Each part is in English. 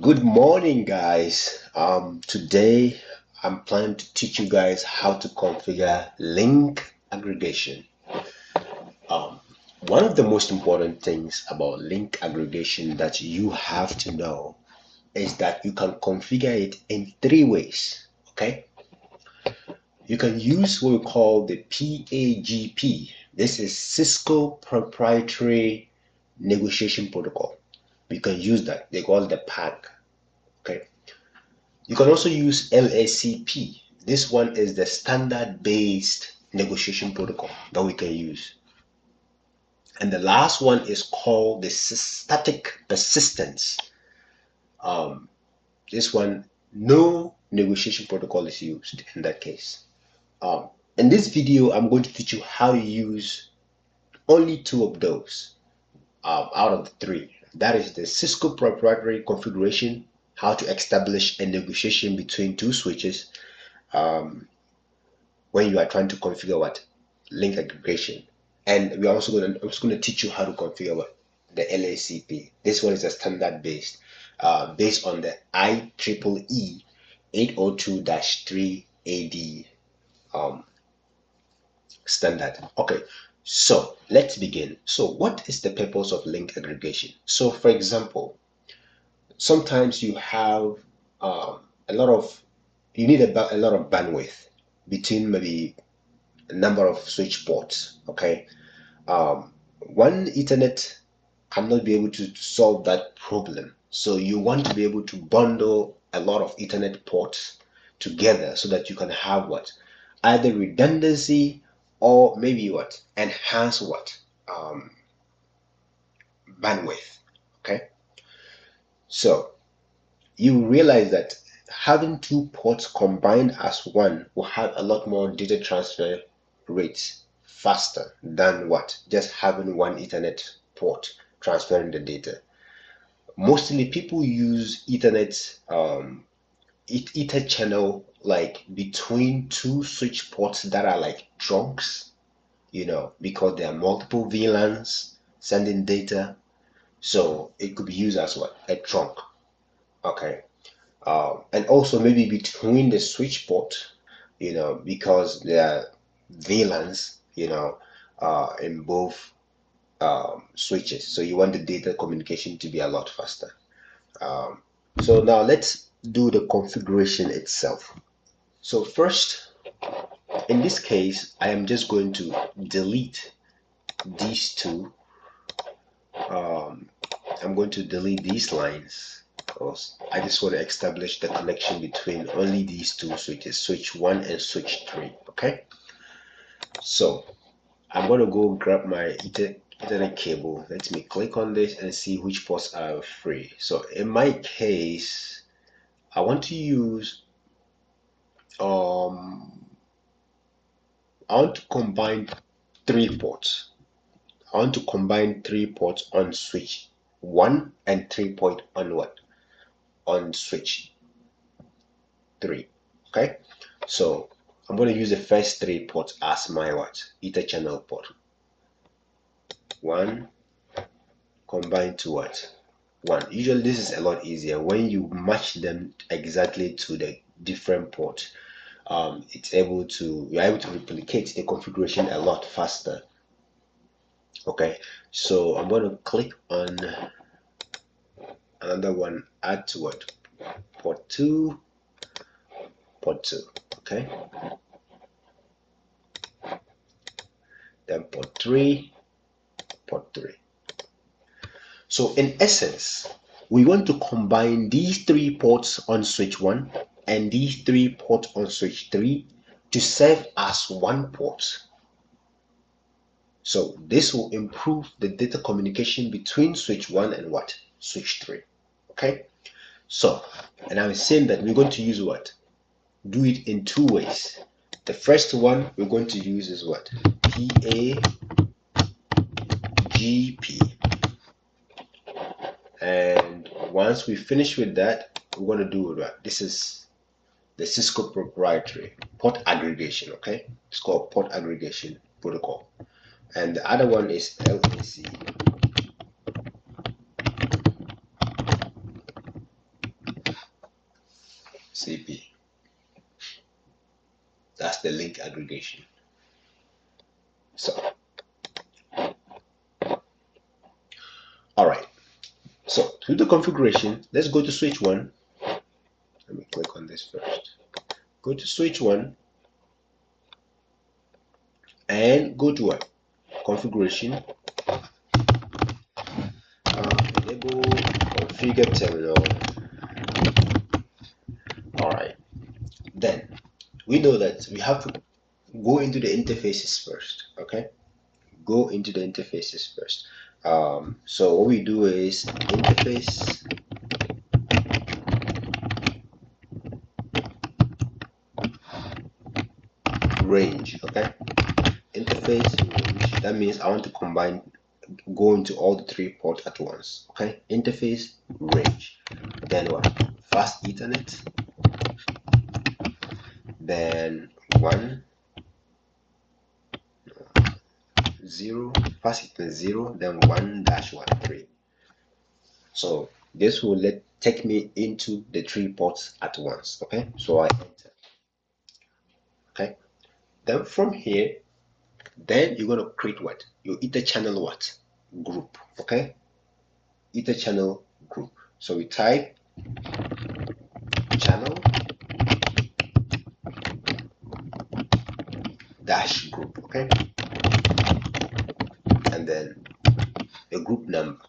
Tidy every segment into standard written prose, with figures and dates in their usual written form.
Good morning, guys. Today I'm planning to teach you guys how to configure link aggregation. Um, One of the most important things about link aggregation that you have to know is that you can configure it in three ways. Okay, you can use what we call the PAgP. This is Cisco proprietary negotiation protocol. You can use that. They call it the PAG. Okay. You can also use LACP. This one is the standard-based negotiation protocol that we can use. And the last one is called the static persistence. This one, no negotiation protocol is used in that case. In this video, I'm going to teach you how to use only two of those out of the three. That is the Cisco proprietary configuration, how to establish a negotiation between two switches when you are trying to configure what link aggregation, and we are also going to teach you how to configure what the LACP. This one is a standard based based on the IEEE 802-3 AD standard. Okay, so let's begin. So what is the purpose of link aggregation? So for example, sometimes you have a lot of you need a lot of bandwidth between maybe a number of switch ports. Okay, one Ethernet cannot be able to solve that problem, so you want to be able to bundle a lot of Ethernet ports together so that you can have what either redundancy or maybe what enhance what bandwidth. Okay, so you realize that having two ports combined as one will have a lot more data transfer rates faster than what just having one Ethernet port transferring the data. Mostly people use Ethernet EtherChannel like between two switch ports that are like trunks, because there are multiple VLANs sending data, so it could be used as what a trunk. Okay. And also maybe between the switch port, because there are VLANs, in both switches. So you want the data communication to be a lot faster. So now let's do the configuration itself. So first, in this case, I am just going to delete these two. I'm going to delete these lines because I just want to establish the connection between only these two switches, switch 1 and switch 3. Okay, so I'm going to go grab my Ethernet cable. Let me click on this and see which ports are free. So in my case, I want to use I want to combine 3 ports. I want to combine 3 ports on switch 1 and 3 port on what? On switch 3. Okay, so I'm going to use the first 3 ports as my what? EtherChannel port. 1 combined to what? 1. Usually this is a lot easier when you match them exactly to the different ports. You're able to replicate the configuration a lot faster. Okay, so I'm going to click on another one, add to what? Port 2. Okay, then port 3. So in essence, we want to combine these 3 ports on switch 1 and these 3 ports on switch 3 to serve as one port. So this will improve the data communication between switch 1 and what? Switch 3. Okay, so, and I was saying that we're going to use what? Do it in 2 ways. The first one we're going to use is what? PAgP. And once we finish with that, we're going to do what? This is the Cisco proprietary port aggregation. Okay, it's called port aggregation protocol. And the other one is LAC. LACP. That's the link aggregation. So, all right. So to the configuration, let's go to switch 1. Let me click on this first. Go to switch 1 and go to what? Configuration. Enable configure terminal. All right. Then we know that we have to go into the interfaces first. Okay. Go into the interfaces first. So what we do is interface range. Okay. Interface range. That means I want to combine, go into all the 3 ports at once. Okay. Interface range. Then what? Fast Ethernet. Then 1 0, fast Ethernet 0, then 1-1 3. So this will take me into the 3 ports at once. Okay. So I enter. Okay. Then from here, then you're going to create what? Your EtherChannel what? Group. Okay. EtherChannel group. So we type channel dash group. Okay. And then a group number.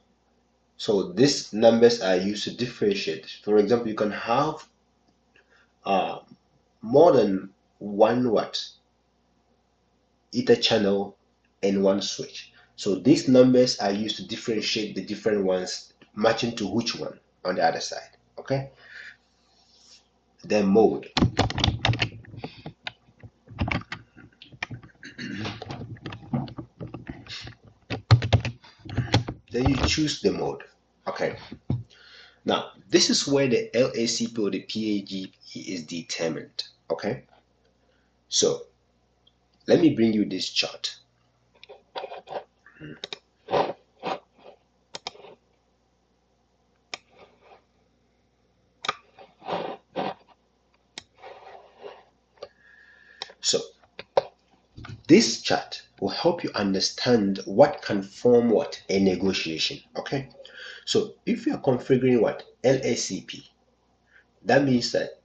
So these numbers are used to differentiate. For example, you can have more than one what? EtherChannel in one switch. So these numbers are used to differentiate the different ones, matching to which one on the other side. Okay. Then mode. Then you choose the mode. Okay. Now this is where the LACP or the PAgP is determined. Okay. So let me bring you this chart. So this chart will help you understand what can form what? A negotiation. Okay. So if you are configuring what? LACP, that means that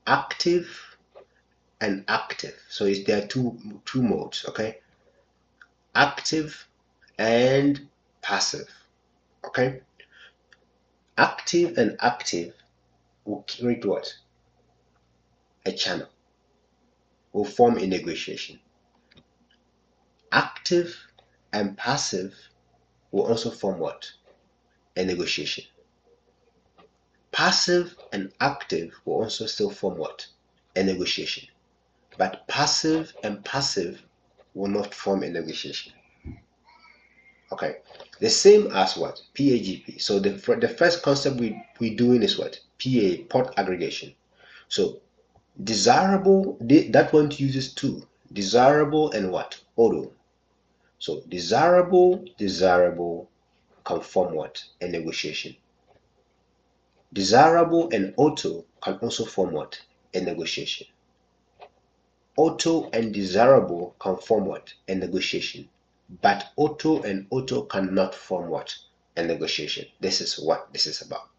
active and active. So there are two modes. Okay. Active and passive. Okay. Active and active will create what? A channel. Will form a negotiation. Active and passive will also form what? A negotiation. Passive and active will also still form what? A negotiation. But passive and passive will not form a negotiation. Okay. The same as what? PAgP. So the first concept we're doing is what? PA, port aggregation. So desirable, that one uses two. Desirable and what? Auto. So desirable can form what? A negotiation. Desirable and auto can also form what? A negotiation. Auto and desirable can form what? A negotiation. But auto and auto cannot form what? A negotiation. This is what this is about.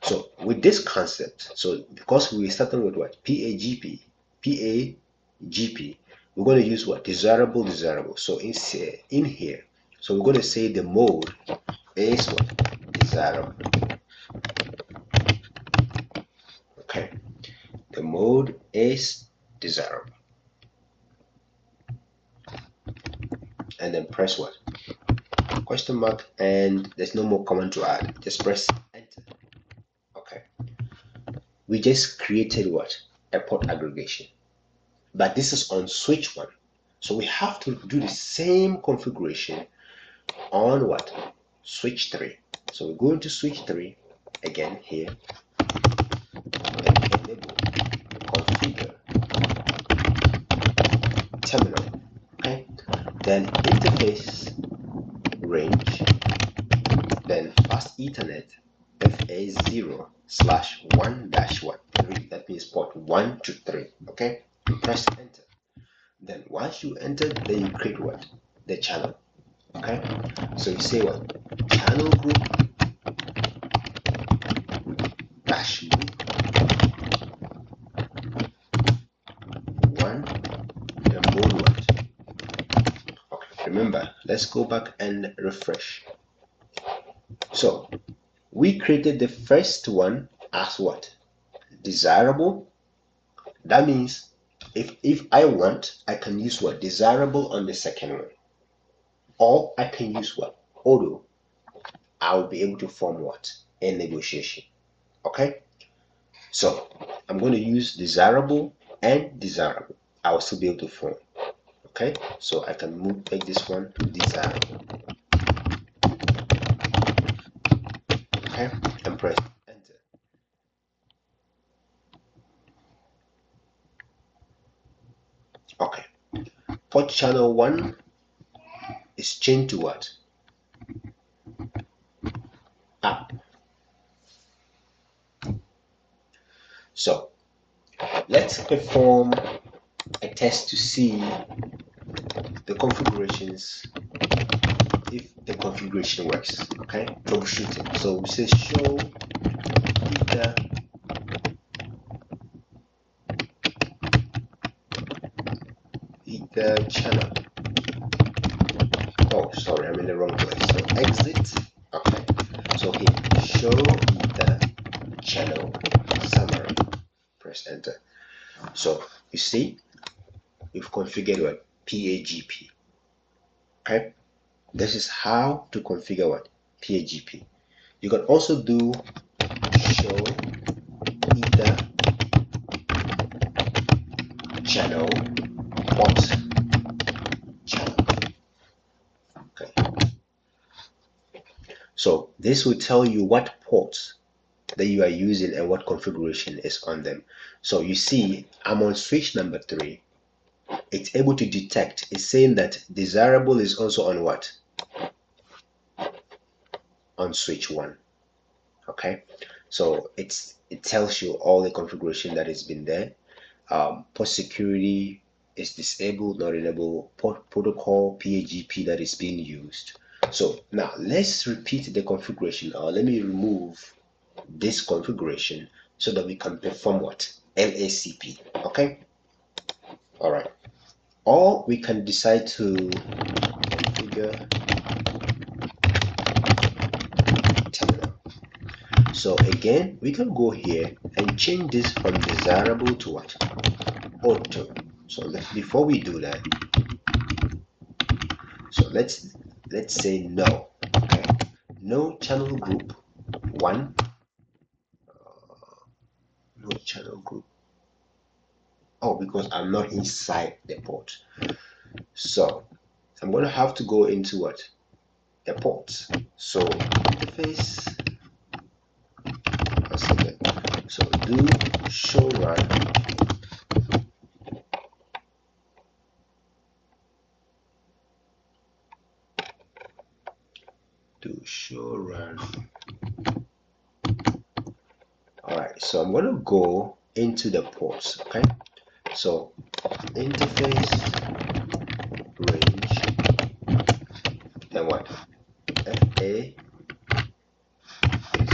So with this concept, so because we're starting with what? PAgP, we're going to use what? Desirable. So in here, so we're going to say the mode is what? Desirable. Okay. The mode is desirable. And then press what? Question mark, and there's no more command to add. Just press enter. Okay. We just created what? A port aggregation. But this is on switch 1. So we have to do the same configuration on what? Switch 3. So we go into switch 3 again here and enable configure terminal. Okay. Then interface range, then fast Ethernet, FA0/1-1 that means port 1 to 3. Okay, you press enter. Then once you enter, then you create what? The channel. Okay, so you say what? Channel group dash group 1 and mode what? Okay, remember, let's go back and refresh. So we created the first one as what? Desirable. That means if I want, I can use what? Desirable on the second one. Or I can use what? Auto. I'll be able to form what? A negotiation. Okay? So I'm going to use desirable and desirable. I'll still be able to form. Okay? So I can make this one to desirable. Okay? And press enter. Okay. Port channel 1 is changed to what? Up. So let's perform a test to see the configurations, if the configuration works. Okay, troubleshooting. So we say show EtherChannel. Oh, sorry, I'm in the wrong place. So exit. Okay, so here show EtherChannel summary. Press enter. So you see we've configured what? PAgP. Okay, this is how to configure what? PAgP. You can also do show EtherChannel port channel. Okay, so this will tell you what ports that you are using and what configuration is on them. So you see I'm on switch number 3. It's able to detect, it's saying that desirable is also on what? On switch 1. Okay, so it tells you all the configuration that has been there. Port security is disabled, not enable. Port protocol PAgP that is being used. So now let's repeat the configuration, or let me remove this configuration so that we can perform what? LACP. Okay, all right. Or we can decide to configure terminal. So again, we can go here and change this from desirable to what? Auto. So before we do that, so let's say no. Okay, no channel group 1. No channel group. Oh, because I'm not inside the port. So I'm going to have to go into what? The ports. So interface. So do show run. Do show run. Alright, so I'm going to go into the ports. Okay, so interface range, then what? FA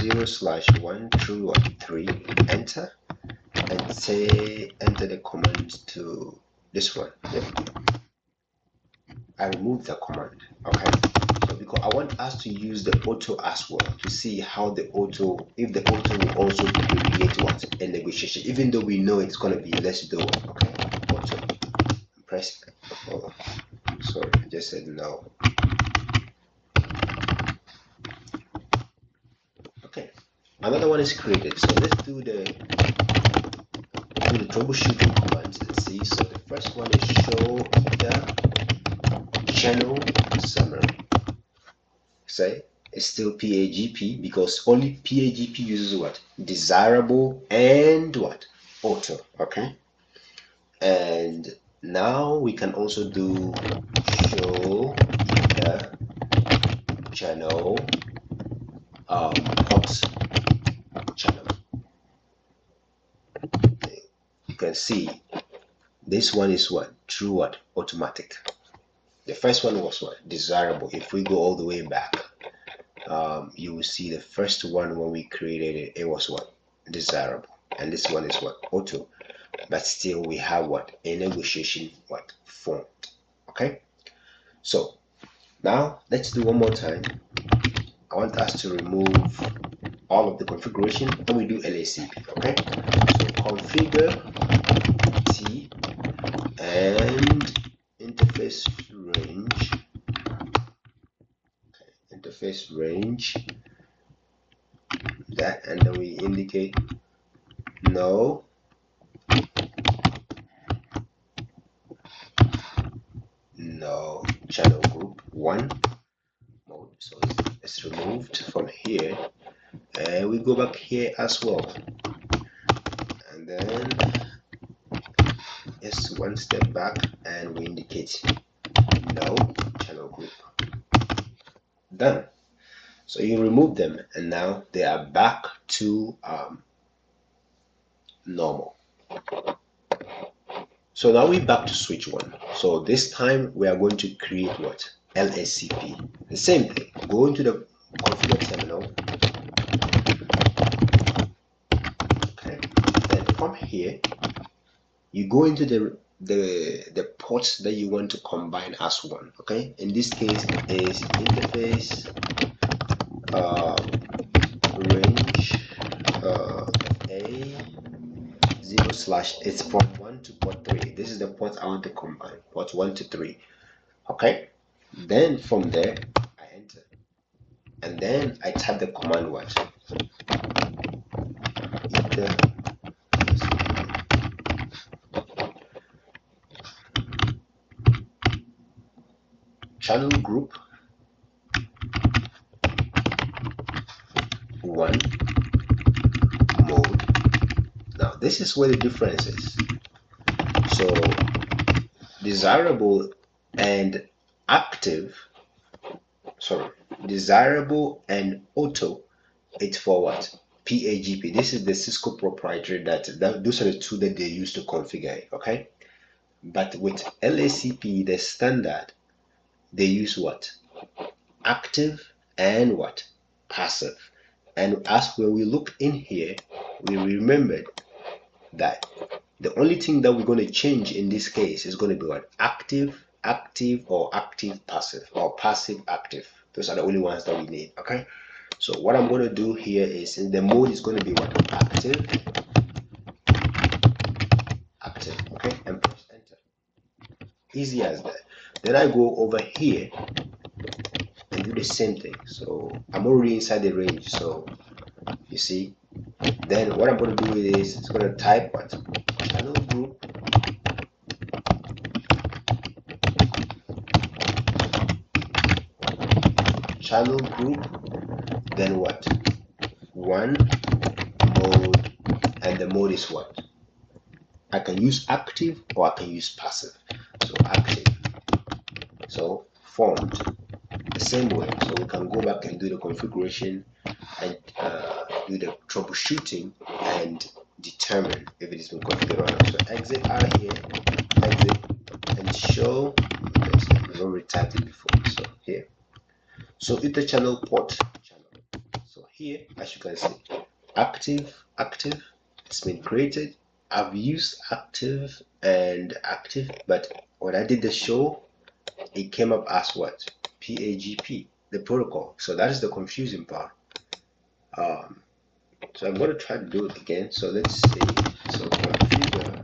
0/1 through what? 3, enter, and say enter the command to this one. Yep. I remove the command. Okay, so because I want us to use the auto as well to see how the auto, if the auto will also create what? A negotiation, even though we know it's going to be less do. Okay, auto, press. Oh, sorry, I just said no. Okay, another one is created. So let's do the troubleshooting commands and see. So the first one is show EtherChannel summary. Say it's still PAgP because only PAgP uses what? Desirable and what? Auto. Okay, and now we can also do show EtherChannel port can see this one is what? True what? Automatic. The first one was what? Desirable. If we go all the way back, you will see the first one when we created it, it was what? Desirable. And this one is what? Auto. But still we have what? A negotiation what? Formed. Okay? So now let's do one more time. I want us to remove all of the configuration and we do LACP. Okay? So configure T and interface range. Okay. Interface range. That, and then we indicate no channel group 1 mode. So it's removed from here, and we go back here as well, and then it's one step back and we indicate no channel group. Done. So you remove them and now they are back to normal. So now we're back to switch 1. So this time we are going to create what? LACP. The same thing. Go into the configure terminal. Okay. Then from here, you go into the ports that you want to combine as one. Okay. In this case, is interface range A0/ it's from 1 to port 3. This is the port I want to combine, port 1 to 3. Okay, then from there I enter and then I type the command what? Ether channel group 1 mode. Now this is where the difference is. So desirable and auto, it's for what? PAgP. This is the Cisco proprietary those are the two that they use to configure it. Okay, but with LACP, the standard, they use what? Active and what? Passive. And as when we look in here, we remembered that the only thing that we're going to change in this case is going to be what? Active, or active, passive, or passive, active. Those are the only ones that we need. Okay. So what I'm going to do here is, in the mode is going to be what? Active. Okay, and press enter. Easy as that. Then I go over here and do the same thing. So I'm already inside the range. So you see, then what I'm going to do is it's going to type what? Channel group then what? 1 mode, and the mode is what? I can use active or I can use passive. So active. So formed the same way. So we can go back and do the configuration and do the troubleshooting and determine if it has been configured or not. So exit out here, exit, and show. We've already typed it before. So here. So EtherChannel port channel. So here, as you can see, active, it's been created. I've used active, but when I did the show, it came up as what? PAgP, the protocol. So that is the confusing part. So I'm going to try to do it again. So let's see. So configure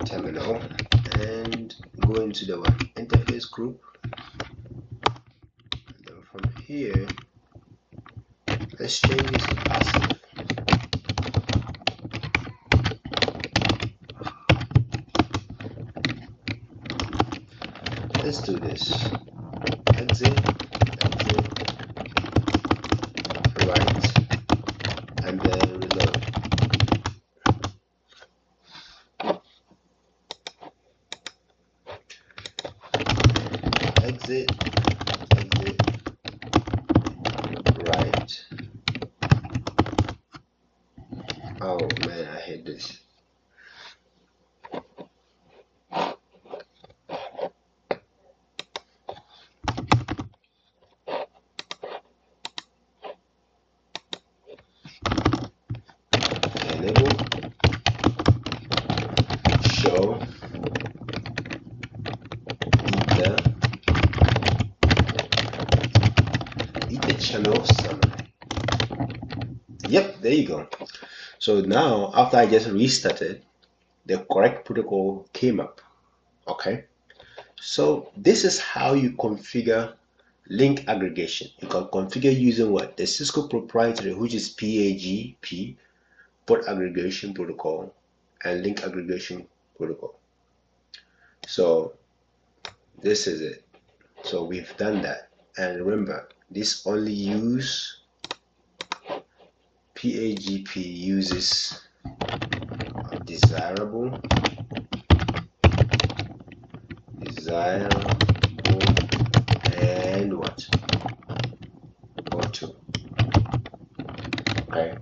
terminal and go into the what? Interface group. And then from here, let's change this to passive. Let's do this. Exit, right, and then reload. Exit, right, Oh man, I hate this. Enable show EtherChannel summary. Yep, there you go. So now after I just restarted, the correct protocol came up. Okay, so this is how you configure link aggregation. You can configure using what? The Cisco proprietary, which is PAgP, port aggregation protocol, and link aggregation protocol. So this is it. So we've done that. And remember, this only use PAgP uses desirable and what? Auto. Okay.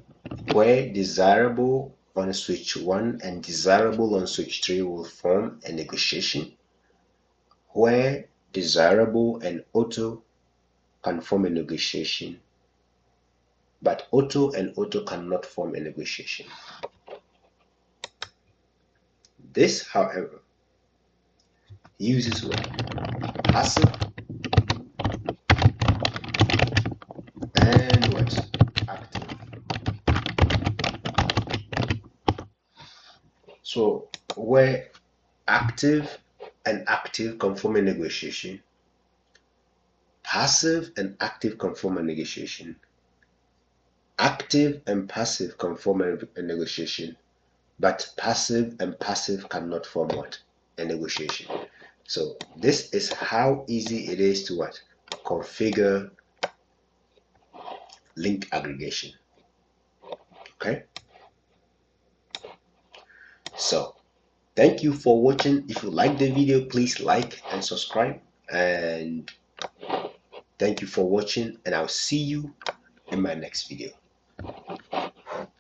Where desirable on switch 1 and desirable on switch 3 will form a negotiation. Where desirable and auto can form a negotiation, but auto and auto cannot form a negotiation. This, however, uses what? Passive and what? Active. So where active and active can form a negotiation, passive and active can form a negotiation, active and passive can form a negotiation, but passive and passive cannot form what? A negotiation. So this is how easy it is to what? Configure link aggregation. Okay, so thank you for watching. If you like the video, please like and subscribe, and thank you for watching, and I'll see you in my next video.